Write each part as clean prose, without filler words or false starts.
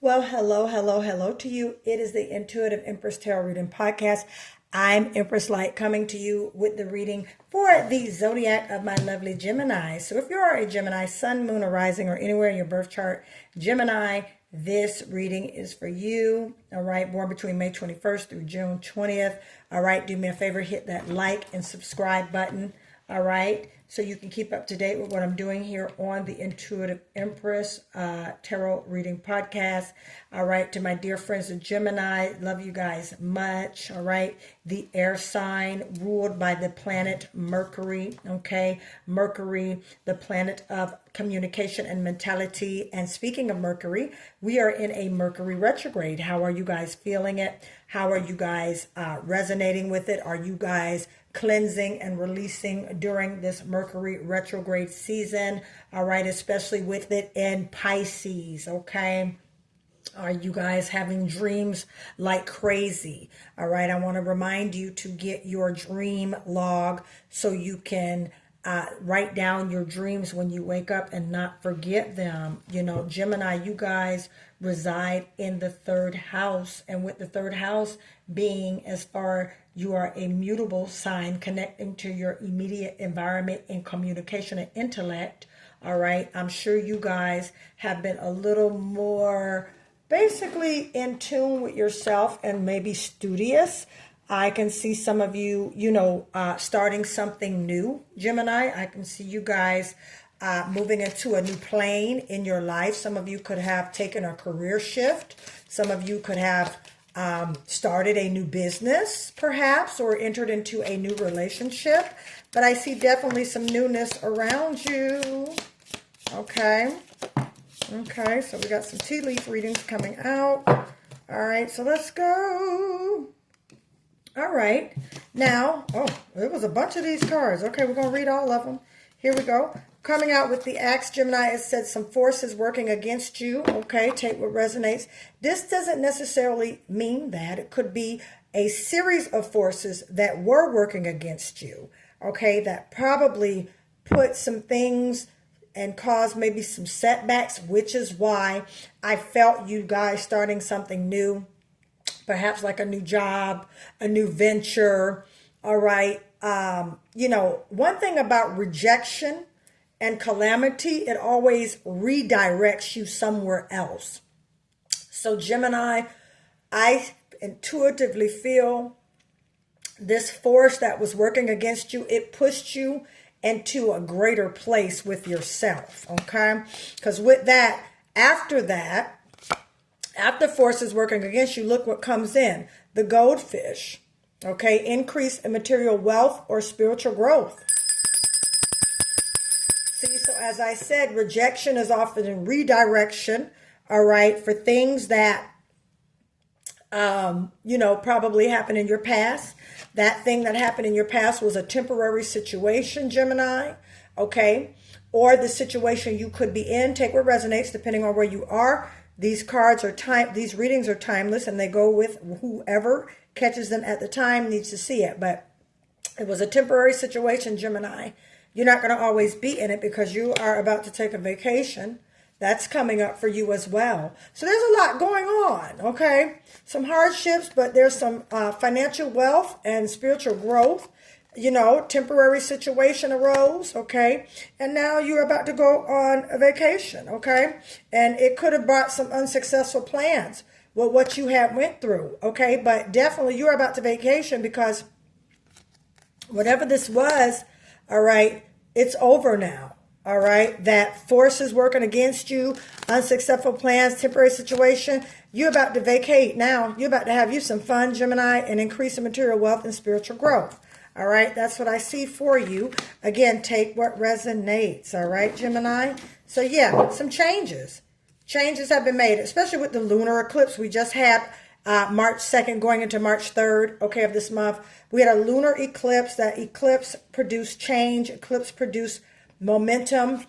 Well, hello to you. It is the Intuitive Empress Tarot Reading Podcast. I'm Empress Light coming to you with the reading for the zodiac of my lovely Gemini. So if you are a Gemini, sun, moon, or rising, or anywhere in your birth chart, Gemini, this reading is for you. All right, born between May 21st through June 20th. All right, do me a favor, hit that like and subscribe button. All right, so you can keep up to date with what I'm doing here on the Intuitive Empress Tarot Reading Podcast. All right, to my dear friends of Gemini, love you guys much. All right, the air sign ruled by the planet Mercury. Okay, Mercury, the planet of communication and mentality. And speaking of Mercury, we are in a Mercury retrograde. How are you guys feeling it? How are you guys resonating with it? Are you guys cleansing and releasing during this Mercury retrograde season? All right, especially with it in Pisces, okay? Are you guys having dreams like crazy? All right, I want to remind you to get your dream log so you can write down your dreams when you wake up and not forget them. You know, Gemini, you guys reside in the third house, and with the third house being as far you are a mutable sign connecting to your immediate environment in communication and intellect. All right, I'm sure you guys have been a little more basically in tune with yourself and maybe studious. I can see some of you, starting something new, Gemini. I can see you guys moving into a new plane in your life. Some of you could have taken a career shift. Some of you could have started a new business, perhaps, or entered into a new relationship. But I see definitely some newness around you. Okay. Okay, so we got some tea leaf readings coming out. All right, so let's go. All right. Now, it was a bunch of these cards. Okay, we're going to read all of them. Here we go. Coming out with the Axe, Gemini, it said some forces working against you. Okay, take what resonates. This doesn't necessarily mean that. It could be a series of forces that were working against you. Okay, that probably put some things and caused maybe some setbacks, which is why I felt you guys starting something new. Perhaps like a new job, a new venture. All right. One thing about rejection and calamity, it always redirects you somewhere else. So Gemini, I intuitively feel this force that was working against you, it pushed you into a greater place with yourself. Okay. Because with that, after forces working against you, look what comes in. The goldfish. Okay. Increase in material wealth or spiritual growth. See, so as I said, rejection is often in redirection. All right. For things that, probably happened in your past. That thing that happened in your past was a temporary situation, Gemini. Okay. Or the situation you could be in. Take what resonates depending on where you are. These cards are these readings are timeless, and they go with whoever catches them at the time needs to see it. But it was a temporary situation, Gemini. You're not going to always be in it because you are about to take a vacation. That's coming up for you as well. So there's a lot going on, okay? Some hardships, but there's some financial wealth and spiritual growth. Temporary situation arose, okay? And now you're about to go on a vacation, okay? And it could have brought some unsuccessful plans with what you had went through, okay? But definitely you're about to vacation because whatever this was, all right, it's over now, all right? That force is working against you, unsuccessful plans, temporary situation. You're about to vacate now. You're about to have you some fun, Gemini, and increase in material wealth and spiritual growth. All right, that's what I see for you. Again, take what resonates. All right, Gemini. So yeah, some changes. Changes have been made, especially with the lunar eclipse. We just had March 2nd going into March 3rd, okay, of this month. We had a lunar eclipse. That eclipse produced change. Eclipse produced momentum.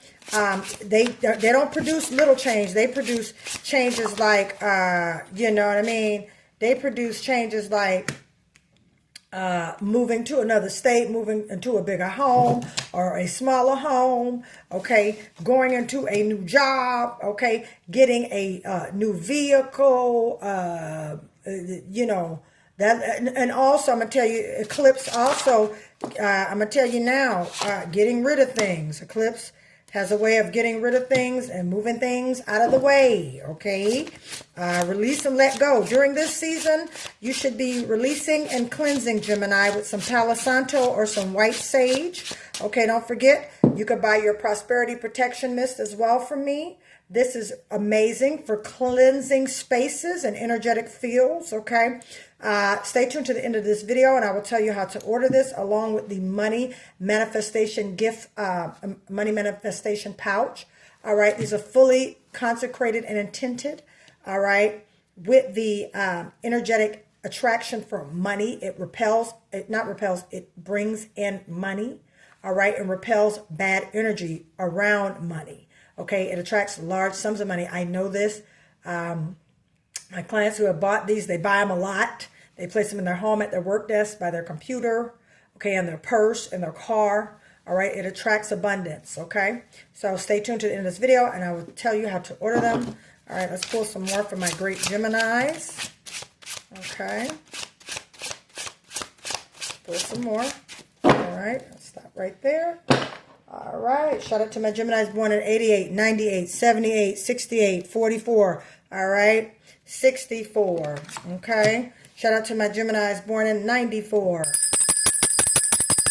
They don't produce little change. They produce changes like, you know what I mean? They produce changes like, moving to another state, moving into a bigger home or a smaller home, okay, going into a new job, okay, getting a new vehicle, you know, that, and also I'm going to tell you, eclipse also, I'm going to tell you now, getting rid of things. Eclipse has a way of getting rid of things and moving things out of the way, okay? Release and let go. During this season, you should be releasing and cleansing, Gemini, with some Palo Santo or some white sage. Okay, don't forget, you could buy your Prosperity Protection Mist as well from me. This is amazing for cleansing spaces and energetic fields, okay? Stay tuned to the end of this video, and I will tell you how to order this along with the money manifestation gift, money manifestation pouch. All right, these are fully consecrated and intended. All right, with the energetic attraction for money, it repels, it not repels, it brings in money. All right, and repels bad energy around money. Okay, it attracts large sums of money. I know this. My clients who have bought these, they buy them a lot. They place them in their home, at their work desk, by their computer, okay, in their purse, in their car. All right, it attracts abundance, okay? So stay tuned to the end of this video, and I will tell you how to order them. All right, let's pull some more for my great Geminis. Okay. Pull some more. All right, I'll stop right there. All right, shout out to my Geminis born in 88, 98, 78, 68, 44. All right, 64. Okay. Shout out to my Geminis born in 94.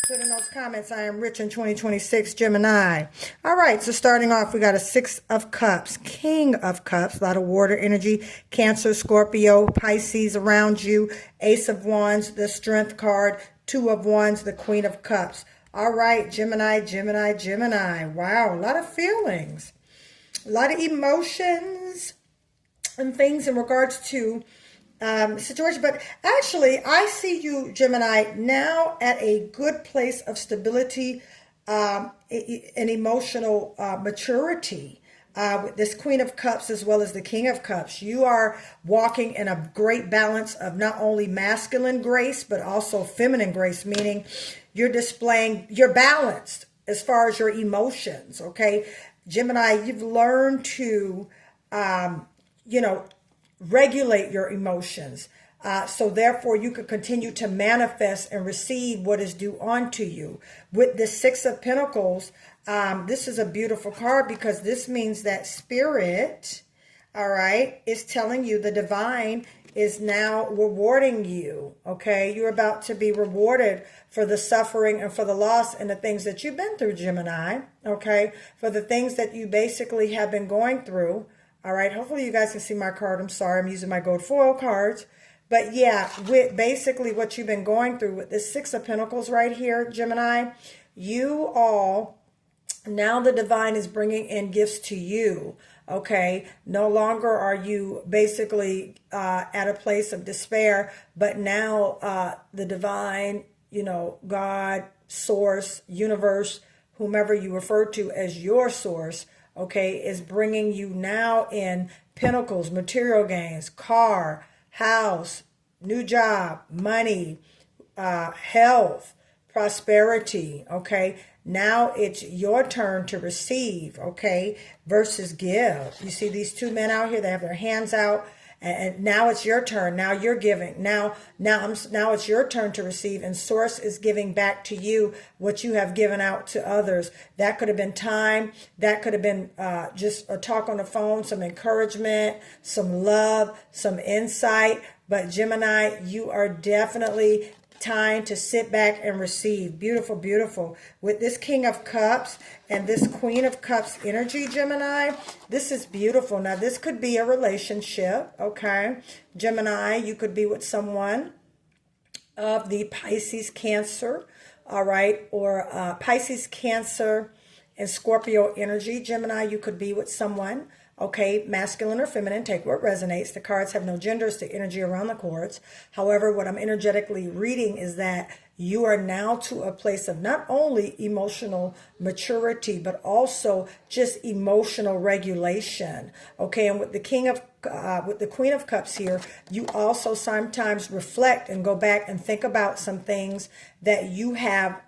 Put in those comments, I am rich in 2026, Gemini. All right, so starting off, we got a 6 of Cups, King of Cups, a lot of water energy, Cancer, Scorpio, Pisces around you, Ace of Wands, the Strength card, 2 of Wands, the Queen of Cups. All right, Gemini, Gemini, Gemini. Wow, a lot of feelings, a lot of emotions and things in regards to situation. But actually, I see you, Gemini, now at a good place of stability and emotional maturity. With this Queen of Cups as well as the King of Cups, you are walking in a great balance of not only masculine grace, but also feminine grace, meaning you're displaying, you're balanced as far as your emotions, okay? Gemini, you've learned to, you know, regulate your emotions. So therefore, you could continue to manifest and receive what is due onto you. With the 6 of Pentacles, this is a beautiful card because this means that Spirit, all right, is telling you the divine is now rewarding you, okay? You're about to be rewarded for the suffering and for the loss and the things that you've been through, Gemini, okay? For the things that you basically have been going through, all right? Hopefully you guys can see my card. I'm sorry, I'm using my gold foil cards. But yeah, with basically what you've been going through with this 6 of Pentacles right here, Gemini, you all, now the divine is bringing in gifts to you, okay? No longer are you basically at a place of despair, but now the divine, you know, God, source, universe, whomever you refer to as your source, okay, is bringing you now in pentacles, material gains, car, house, new job, money, health, prosperity, okay? Now it's your turn to receive, okay, versus give. You see these 2 men out here, they have their hands out, and now it's your turn. Now you're giving. Now it's your turn to receive, and Source is giving back to you what you have given out to others. That could have been time. That could have been just a talk on the phone, some encouragement, some love, some insight. But Gemini, you are definitely time to sit back and receive. Beautiful, beautiful. With this King of Cups and this Queen of Cups energy, Gemini, this is beautiful. Now, this could be a relationship, okay? Gemini, you could be with someone of the Pisces, Cancer, all right? Or Pisces, Cancer, and Scorpio energy. Gemini, you could be with someone, okay, masculine or feminine, take what resonates. The cards have no genders, the energy around the cords. However, what I'm energetically reading is that you are now to a place of not only emotional maturity, but also just emotional regulation. Okay, and with the with the Queen of Cups here, you also sometimes reflect and go back and think about some things that you have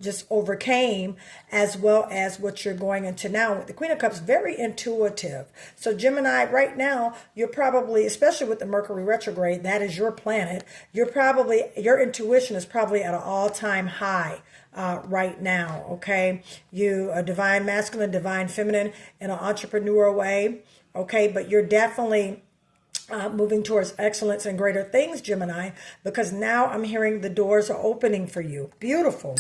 just overcame, as well as what you're going into now. With the Queen of Cups, very intuitive. So Gemini, right now, you're probably, especially with the Mercury retrograde, that is your planet, your intuition is probably at an all-time high. Right now, okay? You a divine masculine, divine feminine in an entrepreneurial way, okay? But you're definitely moving towards excellence and greater things, Gemini, because now I'm hearing the doors are opening for you. Beautiful.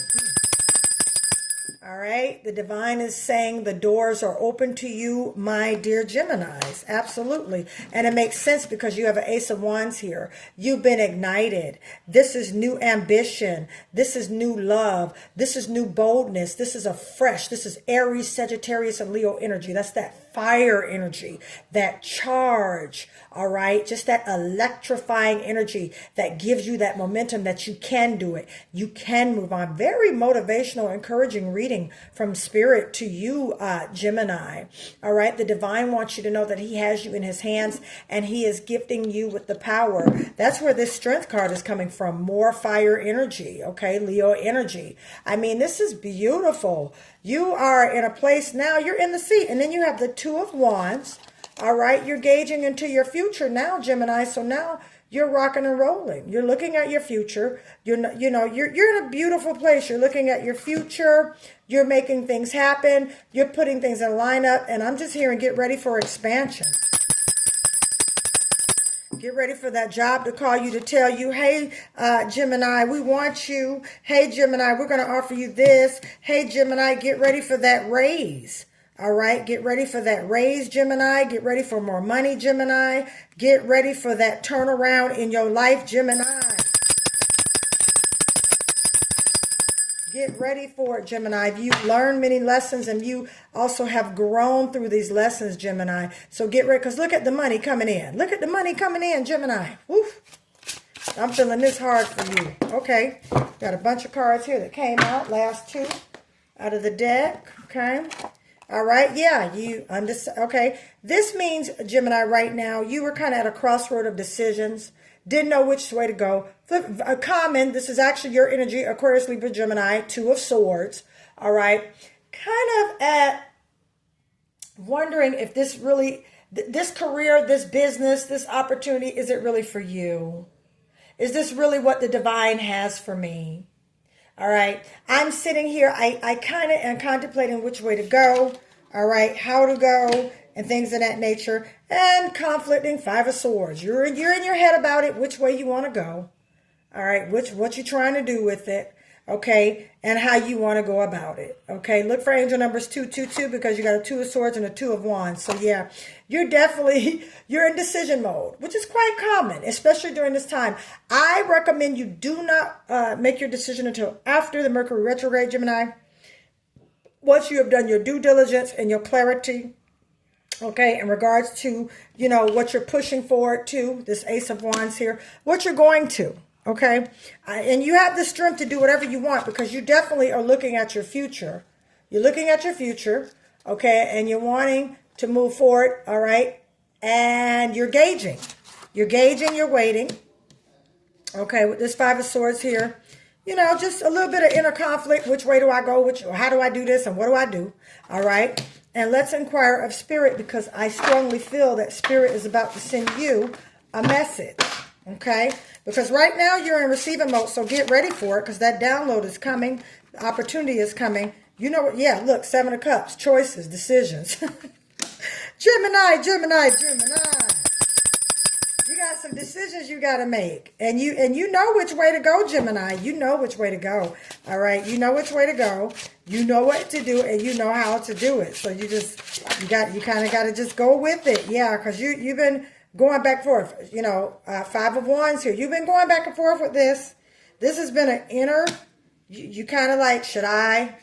All right. The divine is saying the doors are open to you, my dear Geminis. Absolutely. And it makes sense because you have an Ace of Wands here. You've been ignited. This is new ambition. This is new love. This is new boldness. This is this is Aries, Sagittarius, and Leo energy. That's that fire energy, that charge. All right. Just that electrifying energy that gives you that momentum that you can do it. You can move on. Very motivational, encouraging reading from Spirit to you, Gemini. All right. The divine wants you to know that he has you in his hands and he is gifting you with the power. That's where this strength card is coming from. More fire energy. Okay. Leo energy. I mean, this is beautiful. You are in a place now, you're in the seat, and then you have the Two of Wands. All right. You're gazing into your future now, Gemini. So now you're rocking and rolling. You're looking at your future. You're in a beautiful place. You're looking at your future. You're making things happen. You're putting things in lineup. And I'm just hearing, get ready for expansion. Get ready for that job to call you to tell you, hey, Gemini, we want you. Hey, Gemini, we're going to offer you this. Hey, Gemini, get ready for that raise. All right, get ready for that raise, Gemini. Get ready for more money, Gemini. Get ready for that turnaround in your life, Gemini. Get ready for it, Gemini. You've learned many lessons and you also have grown through these lessons, Gemini. So get ready, because look at the money coming in. Look at the money coming in, Gemini. Woof. I'm feeling this hard for you. Okay, got a bunch of cards here that came out, last two out of the deck, okay? All right, yeah, okay. This means, Gemini, right now, you were kind of at a crossroad of decisions, didn't know which way to go. A common, this is actually your energy, Aquarius, Libra, Gemini, Two of Swords, all right? Kind of at wondering if this really, this career, this business, this opportunity, is it really for you? Is this really what the divine has for me? All right, I'm sitting here, I kind of am contemplating which way to go, all right, how to go, and things of that nature, and conflicting, Five of Swords. You're in your head about it, which way you want to go, all right, what you're trying to do with it, okay, and how you want to go about it, okay. Look for angel numbers 222 because you got a Two of Swords and a Two of Wands. So yeah, you're in decision mode, which is quite common, especially during this time. I recommend you do not make your decision until after the Mercury retrograde, Gemini. Once you have done your due diligence and your clarity, okay, in regards to, what you're pushing forward to, this Ace of Wands here, what you're going to. Okay, and you have the strength to do whatever you want because you definitely are looking at your future. You're looking at your future, okay, and you're wanting to move forward, all right, and you're gauging. You're gauging, you're waiting, okay, with this Five of Swords here. Just a little bit of inner conflict. Which way do I go? How do I do this? And what do I do? All right, and let's inquire of Spirit because I strongly feel that Spirit is about to send you a message. Okay, because right now you're in receiving mode, so get ready for it because that download is coming. The opportunity is coming. You know what? Yeah, look, Seven of Cups, choices, decisions. Gemini. You got some decisions you got to make, and you know which way to go, Gemini. You know which way to go. All right, you know which way to go. You know what to do, and you know how to do it. So you kind of got to just go with it. Yeah, because you've been going back and forth, Five of Wands here. You've been going back and forth with this. This has been an inner, you kind of like, should I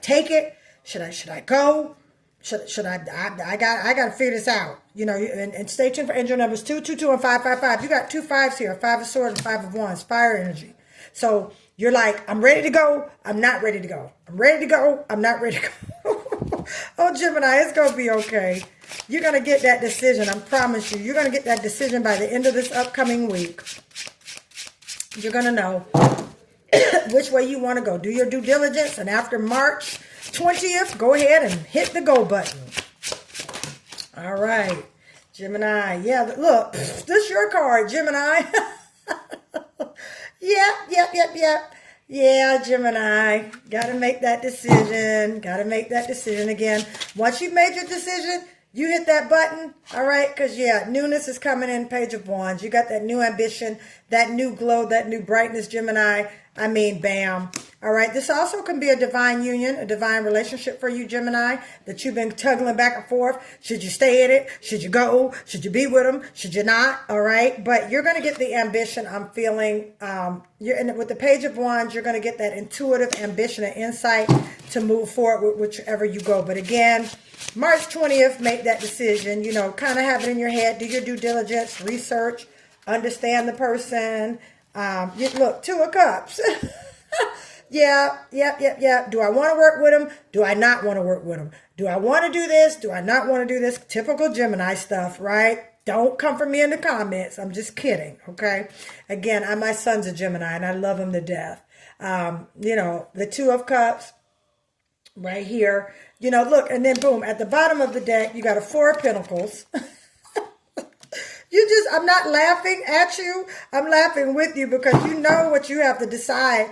take it? Should I go? Should I got to figure this out, and stay tuned for angel numbers 222 and 555. You got two fives here, Five of Swords and Five of Wands, fire energy. So you're like, I'm ready to go. I'm not ready to go. I'm ready to go. I'm not ready to go. Oh, Gemini, it's going to be okay. You're going to get that decision. I promise you. You're going to get that decision by the end of this upcoming week. You're going to know which way you want to go. Do your due diligence. And after March 20th, go ahead and hit the go button. All right. Gemini. Yeah, look, this is your card, Gemini. Yep. Yeah, Gemini. Got to make that decision. Got to make that decision again. Once you've made your decision, you hit that button, all right? Because, yeah, newness is coming in, Page of Wands. You got that new ambition, that new glow, that new brightness, Gemini. I mean, bam. All right, this also can be a divine union, a divine relationship for you, Gemini, that you've been tugging back and forth. Should you stay in it? Should you go? Should you be with them? Should you not? All right, but you're going to get the ambition I'm feeling. With the Page of Wands, you're going to get that intuitive ambition and insight to move forward with whichever you go. But again, March 20th, make that decision. You know, kind of have it in your head. Do your due diligence, research, understand the person. Look, Two of Cups. Yeah. Do I want to work with them? Do I not want to work with them? Do I want to do this? Do I not want to do this? Typical Gemini stuff, right? Don't come for me in the comments. I'm just kidding, okay? Again, my son's a Gemini, and I love him to death. The Two of Cups right here. Look, and then boom, at the bottom of the deck, you got a Four of Pentacles. I'm not laughing at you. I'm laughing with you because you know what you have to decide.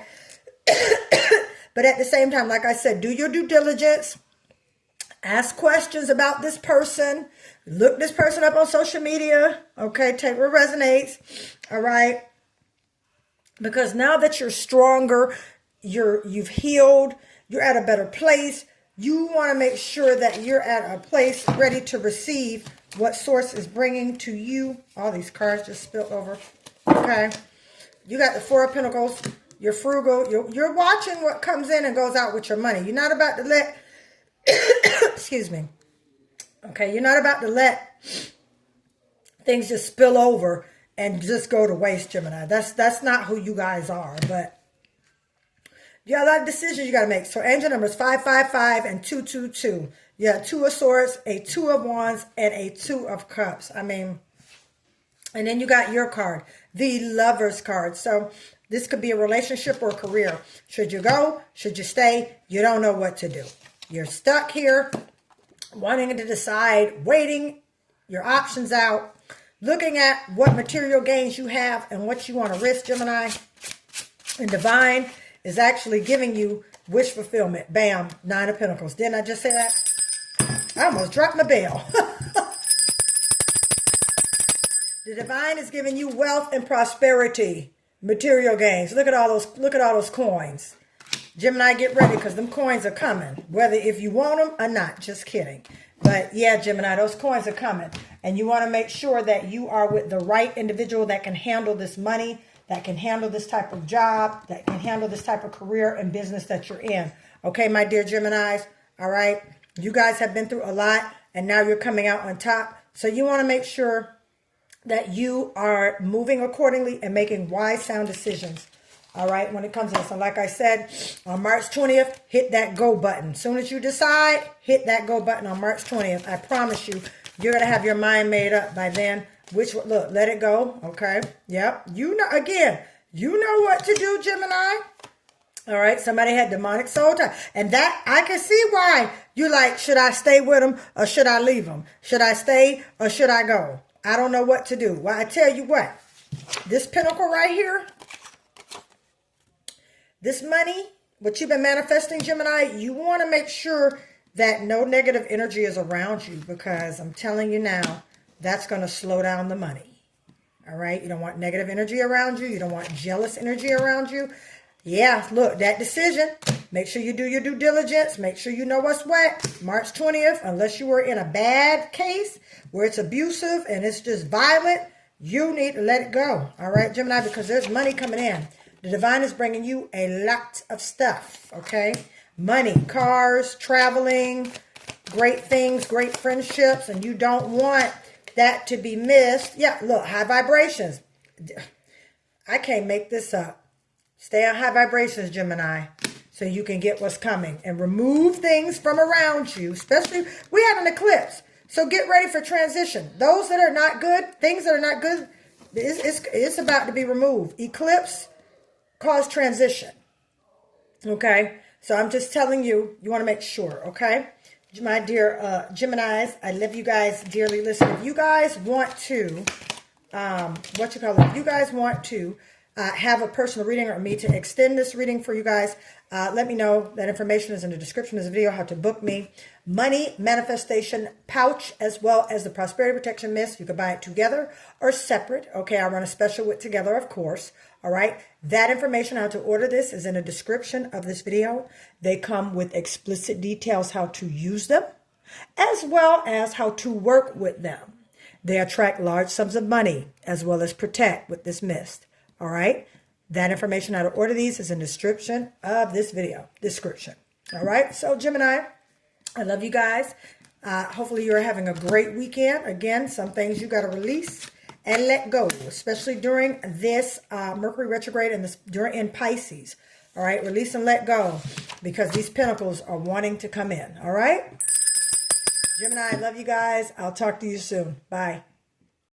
But at the same time, like I said, do your due diligence. Ask questions about this person. Look this person up on social media. Okay, take what resonates. All right. Because now that you're stronger, you've healed, you're at a better place. You want to make sure that you're at a place ready to receive what source is bringing to you. All these cards just spilled over. Okay. You got the Four of Pentacles. You're frugal. You're watching what comes in and goes out with your money. You're not about to let, excuse me. Okay. You're not about to let things just spill over and just go to waste, Gemini. That's not who you guys are. But you got a lot of decisions you got to make. So angel numbers 555 and 222. You have Two of Swords, a Two of Wands, and a Two of Cups. I mean, and then you got your card, the Lover's card. So this could be a relationship or a career. Should you go? Should you stay? You don't know what to do. You're stuck here, wanting to decide, waiting your options out, looking at what material gains you have and what you want to risk, Gemini. And Divine is actually giving you wish fulfillment. Bam, Nine of Pentacles. Didn't I just say that? I almost dropped my bell. The Divine is giving you wealth and prosperity, material gains. Look at all those coins. Gemini, get ready because them coins are coming. Whether if you want them or not. Just kidding. But yeah, Gemini, those coins are coming. And you want to make sure that you are with the right individual that can handle this money, that can handle this type of job, that can handle this type of career and business that you're in. Okay, my dear Geminis. All right. You guys have been through a lot and now you're coming out on top. So you want to make sure that you are moving accordingly and making wise, sound decisions. All right, when it comes to this. So like I said, on March 20th, hit that go button. As soon as you decide, hit that go button on March 20th. I promise you, you're going to have your mind made up by then. Look, let it go. Okay. Yep. You know what to do, Gemini. All right. Somebody had demonic soul tie. And that, I can see why you're like, should I stay with them or should I leave them? Should I stay or should I go? I don't know what to do. Well, I tell you what, this pentacle right here, this money, what you've been manifesting, Gemini, you want to make sure that no negative energy is around you because I'm telling you now, that's going to slow down the money. All right. You don't want negative energy around you. You don't want jealous energy around you. Yeah. Look, that decision, make sure you do your due diligence. Make sure you know what's what. March 20th, unless you were in a bad case where it's abusive and it's just violent, you need to let it go. All right, Gemini, because there's money coming in. The Divine is bringing you a lot of stuff. Okay. Money, cars, traveling, great things, great friendships, and you don't want that to be missed. Yeah, look, high vibrations. I can't make this up. Stay on high vibrations, Gemini, so you can get what's coming and remove things from around you, especially we had an eclipse. So get ready for transition. Those that are not good, things that are not good, it's about to be removed. Eclipse caused transition. Okay? So I'm just telling you, you want to make sure, okay? My dear Geminis, I love you guys dearly. Listen, if you guys want to, if you guys want to have a personal reading or me to extend this reading for you guys, let me know. That information is in the description of this video, how to book me. Money manifestation pouch, as well as the prosperity protection mist. You can buy it together or separate. Okay, I run a special with together, of course. All right, that information, how to order this, is in the description of this video. They come with explicit details how to use them, as well as how to work with them. They attract large sums of money, as well as protect with this mist. All right, that information, how to order these, is in the description of this video. All right, so Gemini, I love you guys. Hopefully you're having a great weekend. Again, some things you got to release and let go, especially during this Mercury retrograde and in Pisces. All right, release and let go, because these pentacles are wanting to come in. All right, Gemini, I love you guys. I'll talk to you soon. Bye.